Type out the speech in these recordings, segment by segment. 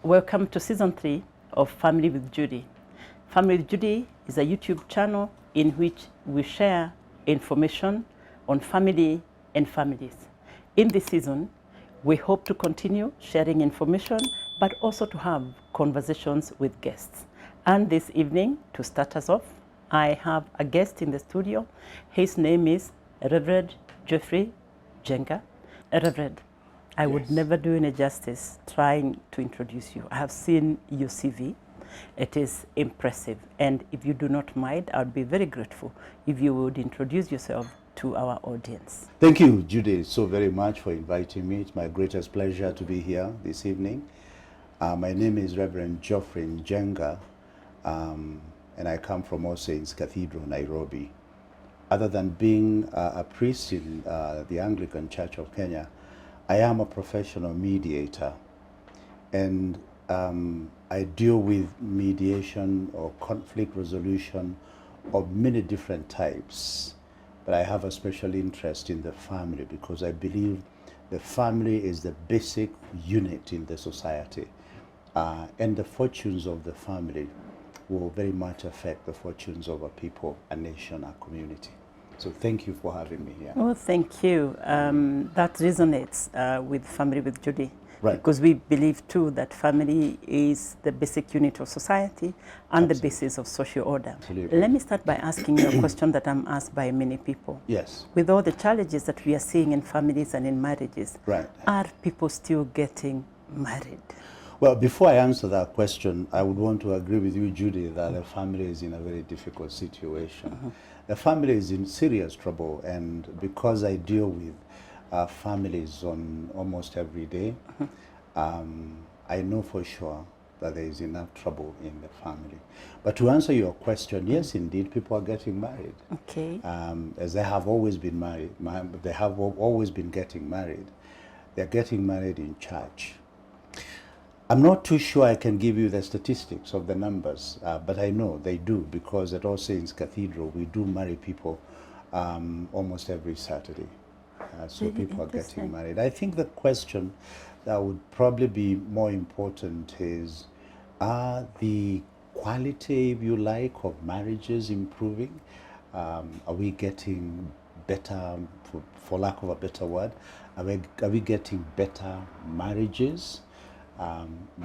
Welcome to season 3 of Family with Judy. Family with Judy is a YouTube channel in which we share information on family and families. In this season, we hope to continue sharing information, but also to have conversations with guests. And this evening, to start us off, I have a guest in the studio. His name is Reverend Geoffrey Njenga. Reverend, I would never do any justice trying to introduce you. I have seen your CV. It is impressive. And if you do not mind, I would be very grateful if you would introduce yourself to our audience. Thank you, Judy, so very much for inviting me. It's my greatest pleasure to be here this evening. My name is Reverend Geoffrey Njenga, and I come from All Saints Cathedral, Nairobi. Other than being a priest in the Anglican Church of Kenya, I am a professional mediator, and I deal with mediation or conflict resolution of many different types. But I have a special interest in the family because I believe the family is the basic unit in the society, and the fortunes of the family will very much affect the fortunes of a people, a nation, a community. So thank you for having me here. Well, thank you. That resonates with Family with Judy. Right. Because we believe too that family is the basic unit of society and the basis of social order. Absolutely. Let me start by asking you a question that I'm asked by many people. Yes. With all the challenges that we are seeing in families and in marriages, Right. are people still getting married? Well, before I answer that question, I would want to agree with you, Judy, that the family is in a very difficult situation. The family is in serious trouble, and because I deal with families on almost every day, I know for sure that there is enough trouble in the family. But to answer your question, yes, indeed, people are getting married. Okay. As they have always been married, they have always been getting married. They're getting married in church. I'm not too sure I can give you the statistics of the numbers, but I know they do, because at All Saints Cathedral, we do marry people almost every Saturday. So Really people are getting interesting. married. I think the question that would probably be more important is, are the quality, if you like, of marriages improving? Are we getting better, for lack of a better word, are we getting better marriages?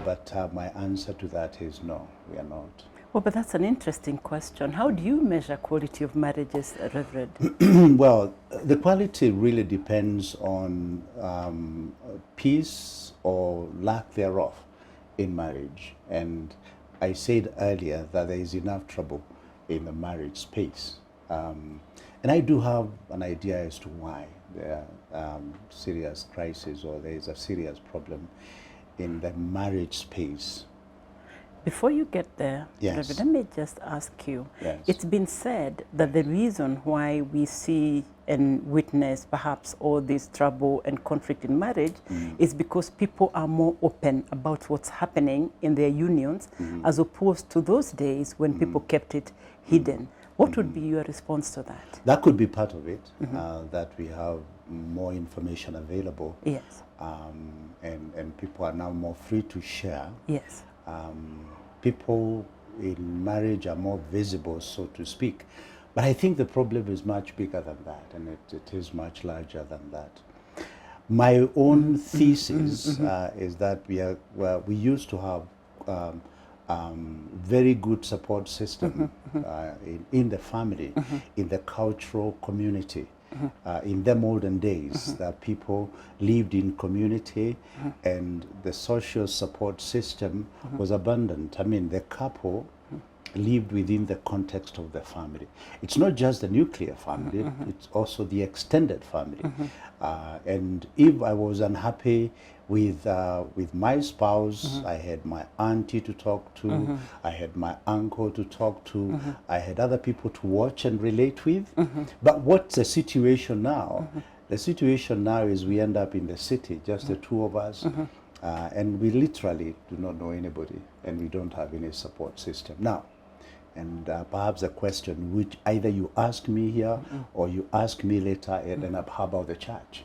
But my answer to that is no, we are not. Well, but that's an interesting question. How do you measure quality of marriages, Reverend? Well, the quality really depends on peace or lack thereof in marriage. And I said earlier that there is enough trouble in the marriage space. And I do have an idea as to why there are serious crises, or there is a serious problem in the marriage space. Before you get there, Yes. Reverend, let me just ask you. Yes. It's been said that the reason why we see and witness perhaps all this trouble and conflict in marriage is because people are more open about what's happening in their unions, as opposed to those days when people kept it hidden. What would be your response to that? That could be part of it, that we have more information available. Yes. And people are now more free to share. Yes. People in marriage are more visible, so to speak. But I think the problem is much bigger than that, and it is much larger than that. My own thesis is that we used to have very good support system in the family, in the cultural community. In them olden days, that people lived in community, and the social support system was abundant. I mean, the couple lived within the context of the family. It's not just the nuclear family, it's also the extended family. And if I was unhappy with my spouse, I had my auntie to talk to, I had my uncle to talk to, I had other people to watch and relate with. But what's the situation now? The situation now is we end up in the city, just the two of us, and we literally do not know anybody, and we don't have any support system. Now, and perhaps a question which either you ask me here or you ask me later, and then how about the church?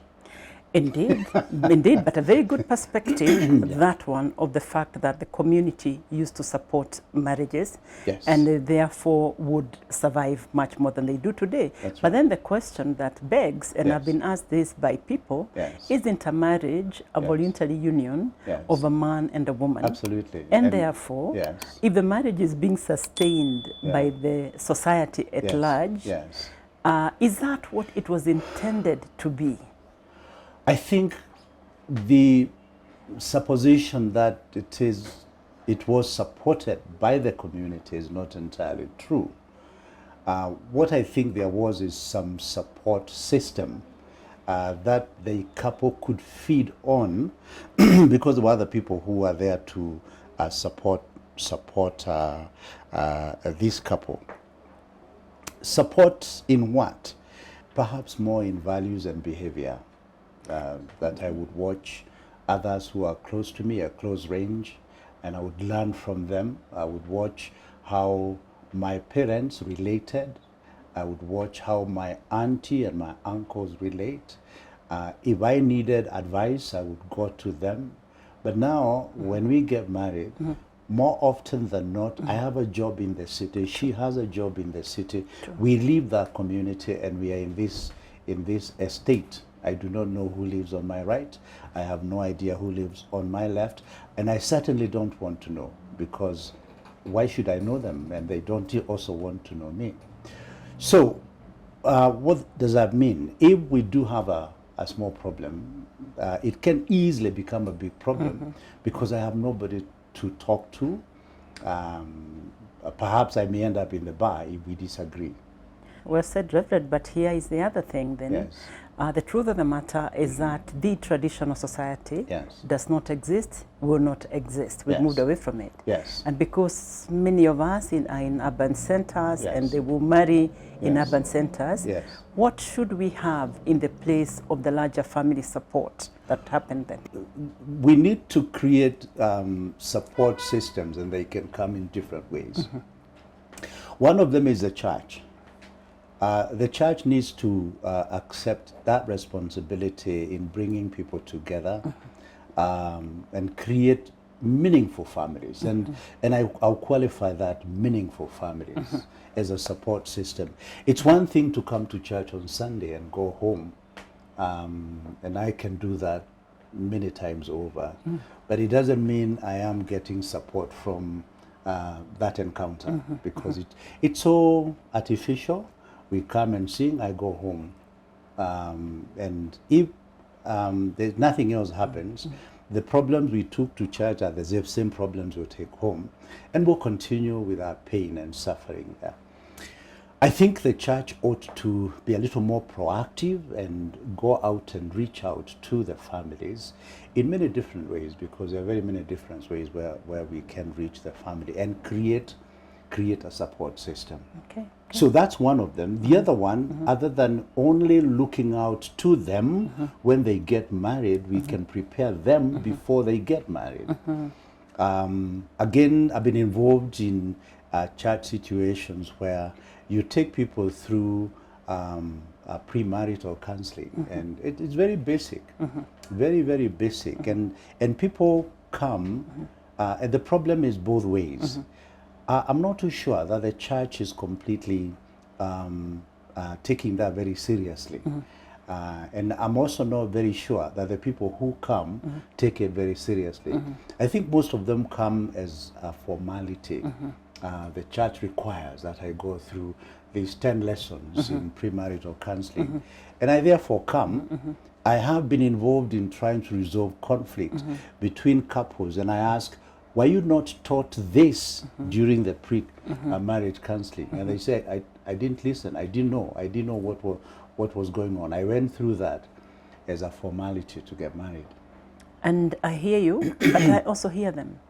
Indeed, indeed, but a very good perspective, that one, of the fact that the community used to support marriages, Yes. and they therefore would survive much more than they do today. That's But right. then the question that begs, and I've Yes. been asked this by people, Yes. isn't a marriage a Yes. voluntary union Yes. of a man and a woman? Absolutely. And therefore, yes. if the marriage is being sustained Yeah. by the society at Yes. large, Yes. is that what it was intended to be? I think the supposition that it was supported by the community is not entirely true. What I think there was is some support system that the couple could feed on because there were other people who were there to support this couple. Support in what? Perhaps more in values and behavior. That I would watch others who are close to me, at close range, and I would learn from them. I would watch how my parents related. I would watch how my auntie and my uncles relate. If I needed advice, I would go to them. But now, when we get married, more often than not, I have a job in the city, she has a job in the city. True. We leave that community and we are in this estate. I do not know who lives on my right. I have no idea who lives on my left. And I certainly don't want to know, because why should I know them? And they don't also want to know me. So what does that mean? If we do have a small problem, it can easily become a big problem because I have nobody to talk to. Perhaps I may end up in the bar if we disagree. Well said, Reverend, but here is the other thing then. Yes. The truth of the matter is that the traditional society Yes. does not exist, will not exist. We've Yes. moved away from it. Yes. And because many of us are in urban centers, Yes. and they will marry in Yes. urban centers, Yes. what should we have in the place of the larger family support that happened then? We need to create support systems, and they can come in different ways. One of them is the church. The church needs to accept that responsibility in bringing people together and create meaningful families. And I'll qualify that meaningful families as a support system. It's one thing to come to church on Sunday and go home, and I can do that many times over. But it doesn't mean I am getting support from that encounter, because it's so artificial. We come and sing, I go home. And if there's nothing else happens, the problems we took to church are the same problems we'll take home, and we'll continue with our pain and suffering there. I think the church ought to be a little more proactive and go out and reach out to the families in many different ways, because there are very many different ways where we can reach the family and create a support system. Okay. So that's one of them. The other one, other than only looking out to them when they get married, we can prepare them before they get married. Again, I've been involved in church situations where you take people through pre-marital counseling, and it's very basic, very, very basic. And people come, and the problem is both ways. I'm not too sure that the church is completely taking that very seriously. And I'm also not very sure that the people who come take it very seriously. I think most of them come as a formality. The church requires that I go through these 10 lessons in premarital counseling. And I therefore come. I have been involved in trying to resolve conflict between couples, and I ask, were you not taught this during the pre-marriage counseling? And they say, I didn't listen. I didn't know what was going on. I went through that as a formality to get married. And I hear you, but I also hear them.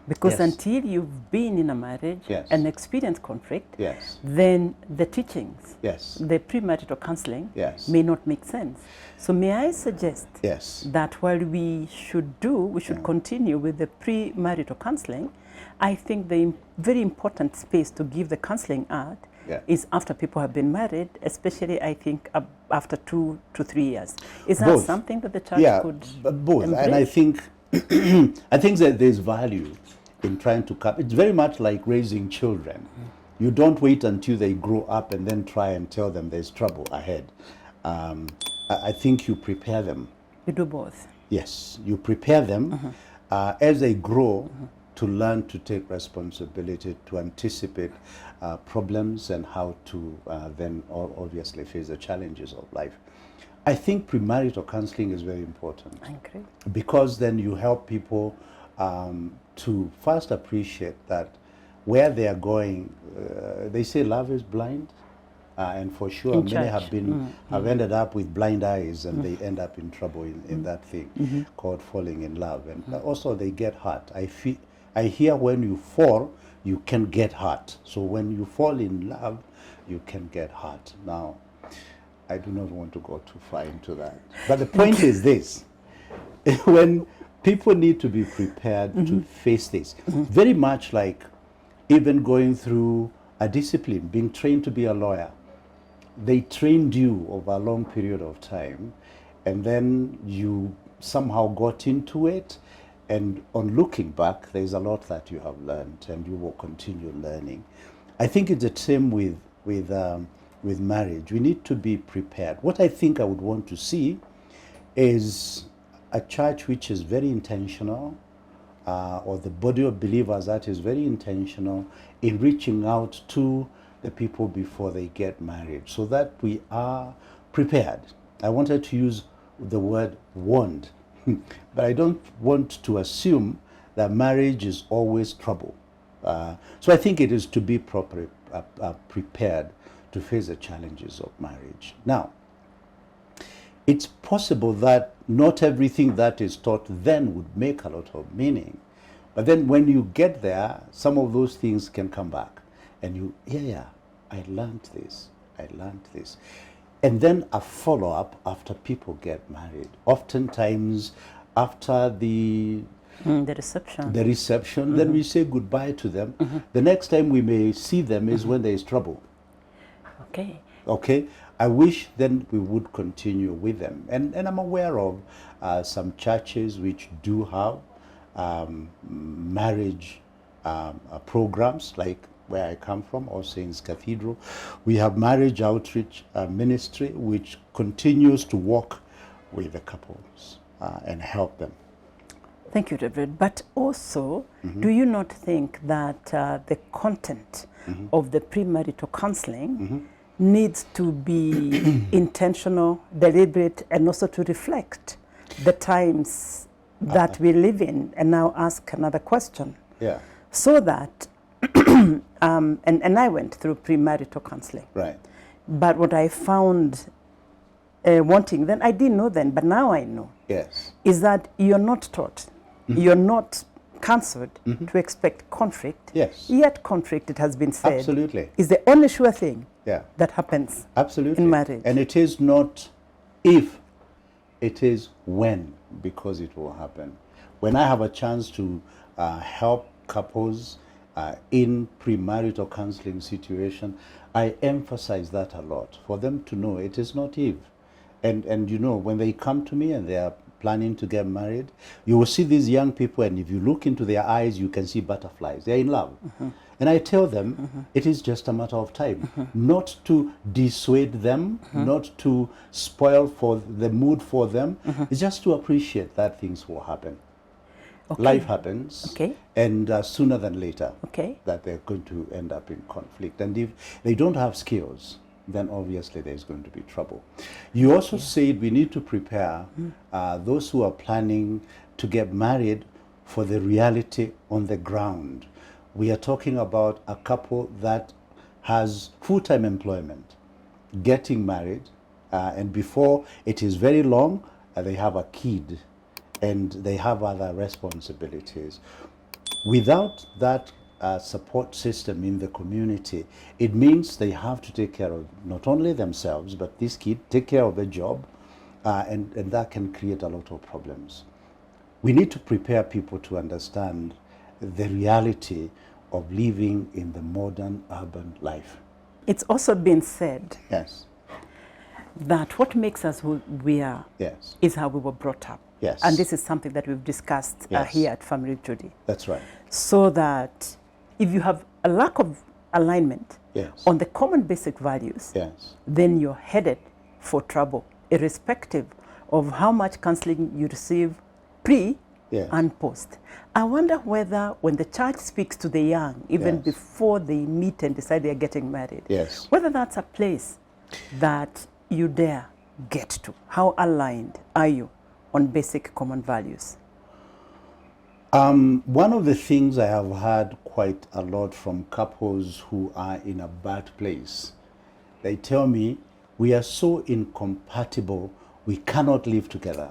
Because Yes. until you've been in a marriage Yes. and experienced conflict, Yes. then the teachings, Yes. the premarital counseling, Yes. may not make sense. So may I suggest Yes. that while we should continue with the premarital counseling, I think the very important space to give the counseling at Yeah. is after people have been married, especially I think after 2 to 3 years. Is that Both. something that the church could both. embrace? And I think I think that there's value in trying to cut. It's very much like raising children. You don't wait until they grow up and then try and tell them there's trouble ahead. I think you prepare them. You do both. Yes, you prepare them as they grow to learn to take responsibility, to anticipate problems and how to then obviously face the challenges of life. I think premarital counseling is very important. I agree. Because then you help people to first appreciate that where they are going, they say love is blind. And for sure, In many church. have ended up with blind eyes, and they end up in trouble in that thing called falling in love. And also they get hurt. I hear when you fall, you can get hurt. So when you fall in love, you can get hurt. Now, I do not want to go too far into that. But the point is this. When people need to be prepared to face this, very much like even going through a discipline, being trained to be a lawyer. They trained you over a long period of time, and then you somehow got into it, and on looking back, there's a lot that you have learned, and you will continue learning. I think it's the same with marriage. We need to be prepared. What I think I would want to see is a church which is very intentional, or the body of believers that is very intentional in reaching out to the people before they get married, so that we are prepared. I wanted to use the word warned, but I don't want to assume that marriage is always trouble. So I think it is to be properly prepared to face the challenges of marriage. Now, it's possible that not everything that is taught then would make a lot of meaning. But then when you get there, some of those things can come back. And you, I learned this. And then a follow-up after people get married. Oftentimes, after the reception, then we say goodbye to them. The next time we may see them is when there is trouble. Okay? I wish then we would continue with them. And I'm aware of some churches which do have marriage programs, like where I come from, All Saints Cathedral. We have marriage outreach ministry which continues to work with the couples and help them. Thank you, David. But also, do you not think that the content of the premarital counseling needs to be intentional, deliberate, and also to reflect the times that we live in? And now ask another question. Yeah. So that, and I went through premarital counseling. Right. But what I found wanting then, I didn't know then, but now I know. Yes. Is that you're not taught, you're not counseled to expect conflict. Yes. Yet conflict, it has been said, absolutely, is the only sure thing that happens absolutely in marriage. And it is not if, it is when, because it will happen. When I have a chance to help couples in premarital counseling situation, I emphasize that a lot for them to know it is not if. And you know, when they come to me and they are planning to get married, you will see these young people, and if you look into their eyes, you can see butterflies. They're in love. And I tell them it is just a matter of time, not to dissuade them, not to spoil for the mood for them. It's just to appreciate that things will happen. Life happens, and sooner than later, that they're going to end up in conflict. And if they don't have skills, then obviously there's going to be trouble. You also said we need to prepare those who are planning to get married for the reality on the ground. We are talking about a couple that has full-time employment, getting married, and before it is very long, they have a kid, and they have other responsibilities. Without that support system in the community, it means they have to take care of not only themselves, but this kid, take care of the job, and that can create a lot of problems. We need to prepare people to understand the reality of living in the modern urban life. It's also been said Yes. that what makes us who we are Yes. is how we were brought up. Yes. And this is something that we've discussed Yes. here at Family with Judy. That's right. So that if you have a lack of alignment Yes. on the common basic values, Yes. then you're headed for trouble, irrespective of how much counseling you receive pre Yes. and post. I wonder whether when the church speaks to the young, even Yes. before they meet and decide they're getting married, Yes. whether that's a place that you dare get to. How aligned are you on basic common values? One of the things I have heard quite a lot from couples who are in a bad place, they tell me, we are so incompatible, we cannot live together.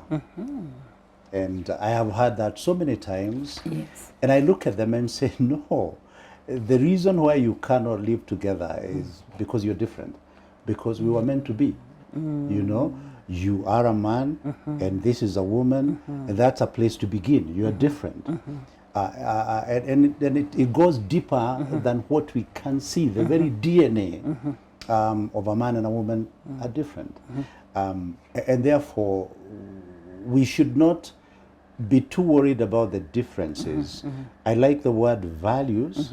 And I have heard that so many times. Yes. And I look at them and say, no, the reason why you cannot live together is because you're different, because we were meant to be. You know, you are a man and this is a woman, and that's a place to begin. You are different. And it goes deeper than what we can see. The very DNA of a man and a woman are different. And therefore, we should not be too worried about the differences. I like the word values.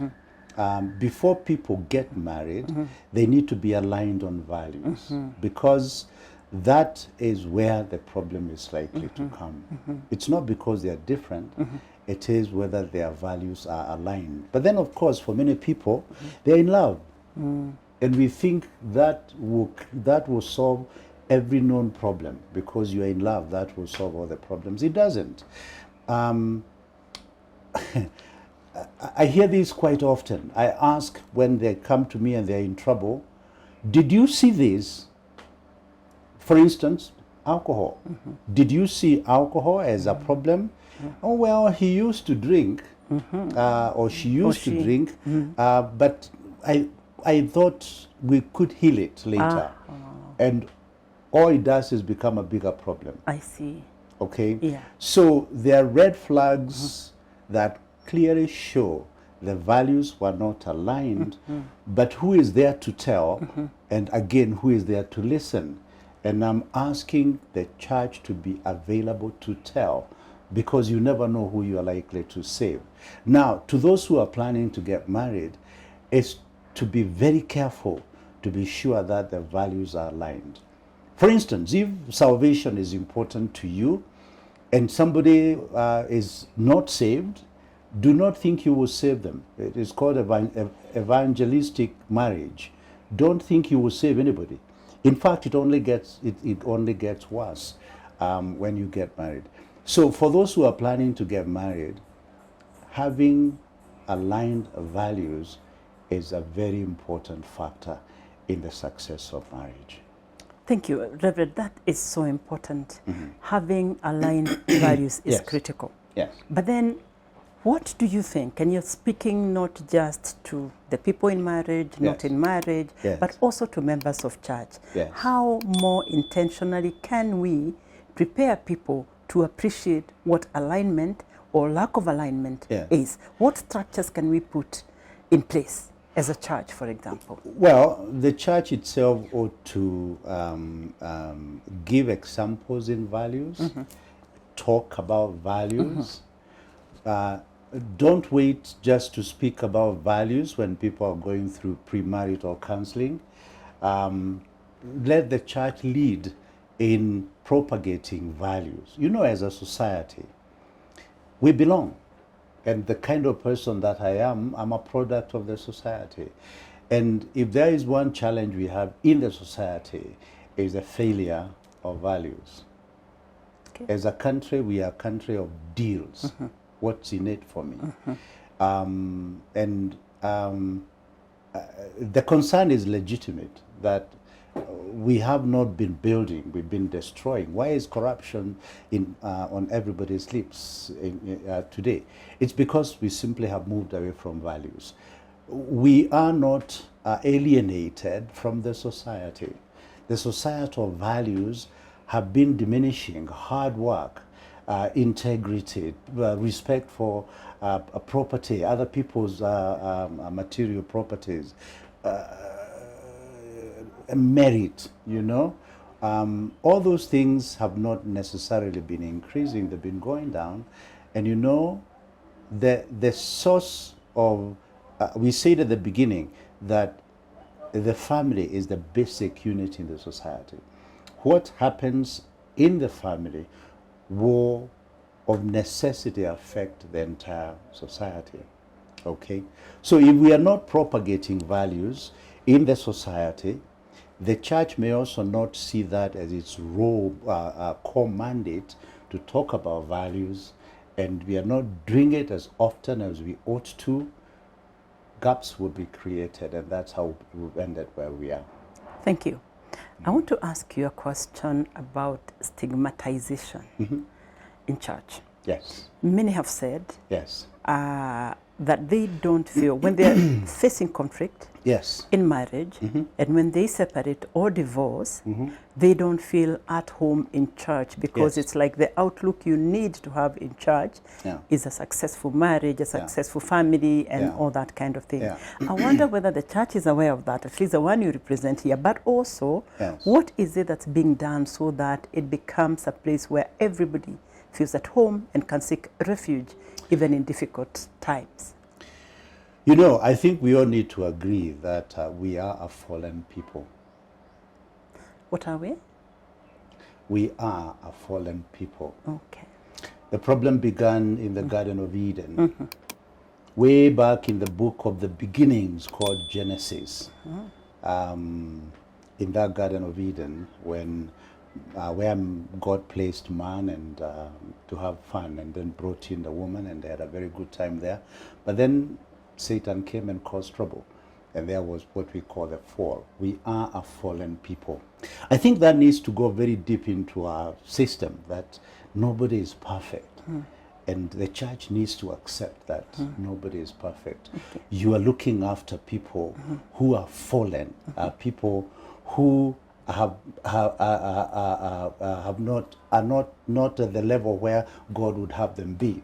Before people get married, they need to be aligned on values, because that is where the problem is likely to come. It's not because they are different, it is whether their values are aligned. But then, of course, for many people, they're in love. And we think that will solve every known problem. Because you're in love, that will solve all the problems. It doesn't. I hear this quite often. I ask when they come to me and they're in trouble, did you see this? For instance, alcohol. Did you see alcohol as a problem? Oh, well, he used to drink, or she used to drink, but I thought we could heal it later. And all it does is become a bigger problem. I see. Okay? Yeah. So there are red flags that clearly show the values were not aligned, but who is there to tell? And again, who is there to listen? And I'm asking the church to be available to tell, because you never know who you are likely to save. Now, to those who are planning to get married, is to be very careful to be sure that the values are aligned. For instance, if salvation is important to you and somebody is not saved, do not think you will save them. It is called evangelistic marriage. Don't think you will save anybody. In fact, it only gets worse when you get married. So for those who are planning to get married, having aligned values is a very important factor in the success of marriage. Thank you, Reverend. That is so important. Having aligned values is Yes. critical. Yes. But then, what do you think? And you're speaking not just to the people in marriage, not Yes. in marriage, Yes. but also to members of church. Yes. How more intentionally can we prepare people to appreciate what alignment or lack of alignment Yes. is? What structures can we put in place as a church, for example? Well, the church itself ought to give examples in values, talk about values. Don't wait just to speak about values when people are going through pre-marital counseling. Let the church lead in propagating values. You know, as a society, we belong. And the kind of person that I am, I'm a product of the society. And if there is one challenge we have in the society, is the failure of values. Okay. As a country, we are a country of deals. What's in it for me? The concern is legitimate that we have not been building, we've been destroying. Why is corruption on everybody's lips today? It's because we simply have moved away from values. We are not alienated from the society. The societal values have been diminishing: hard work, integrity, respect for property, other people's material properties. merit, you know. All those things have not necessarily been increasing, they've been going down. And you know, the source of, we said at the beginning that the family is the basic unit in the society. What happens in the family will of necessity affect the entire society. Okay? So if we are not propagating values in the society, the church may also not see that as its role, core mandate to talk about values, and we are not doing it as often as we ought to. Gaps will be created, and that's how we've ended where we are. Thank you. I want to ask you a question about stigmatization in church. Yes. Many have said Yes. That they don't feel, when they're facing conflict Yes. in marriage, and when they separate or divorce, they don't feel at home in church, because Yes. it's like the outlook you need to have in church Yeah. is a successful marriage, a successful family, and Yeah. all that kind of thing. Yeah. I wonder whether the church is aware of that, at least the one you represent here, but also Yes. what is it that's being done so that it becomes a place where everybody feels at home and can seek refuge even in difficult times? You know, I think we all need to agree that we are a fallen people. What are we? We are a fallen people. Okay. The problem began in the Garden of Eden, way back in the book of the beginnings called Genesis. In that Garden of Eden, when where God placed man and to have fun, and then brought in the woman, and they had a very good time there. But then Satan came and caused trouble, and there was what we call the fall. We are a fallen people. I think that needs to go very deep into our system, that nobody is perfect. And the church needs to accept that nobody is perfect. Okay. You are looking after people who are fallen, people who are not at the level where God would have them be.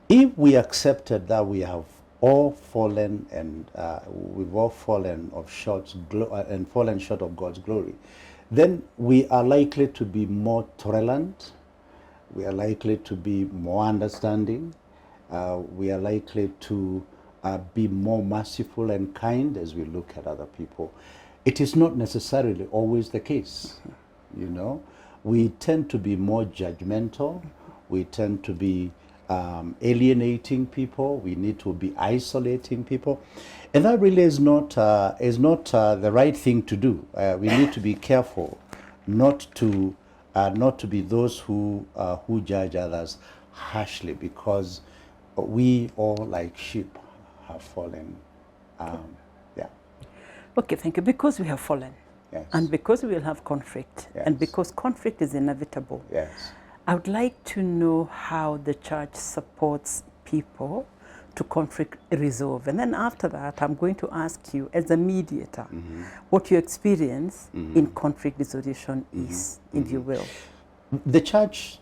If we accepted that we have all fallen, and we've all fallen of and fallen short of God's glory, then we are likely to be more tolerant. We are likely to be more understanding. We are likely to be more merciful and kind as we look at other people. It is not necessarily always the case, you know. We tend to be more judgmental. We tend to be alienating people. We need to be isolating people, and that really is not the right thing to do. We need to be careful not to be those who judge others harshly, because we all, like sheep, have fallen. Yeah. Okay, thank you. Because we have fallen, Yes. and because we will have conflict, Yes. and because conflict is inevitable, Yes. I would like to know how the church supports people to conflict resolve. And then after that, I'm going to ask you, as a mediator, what your experience in conflict resolution is, if you will. The church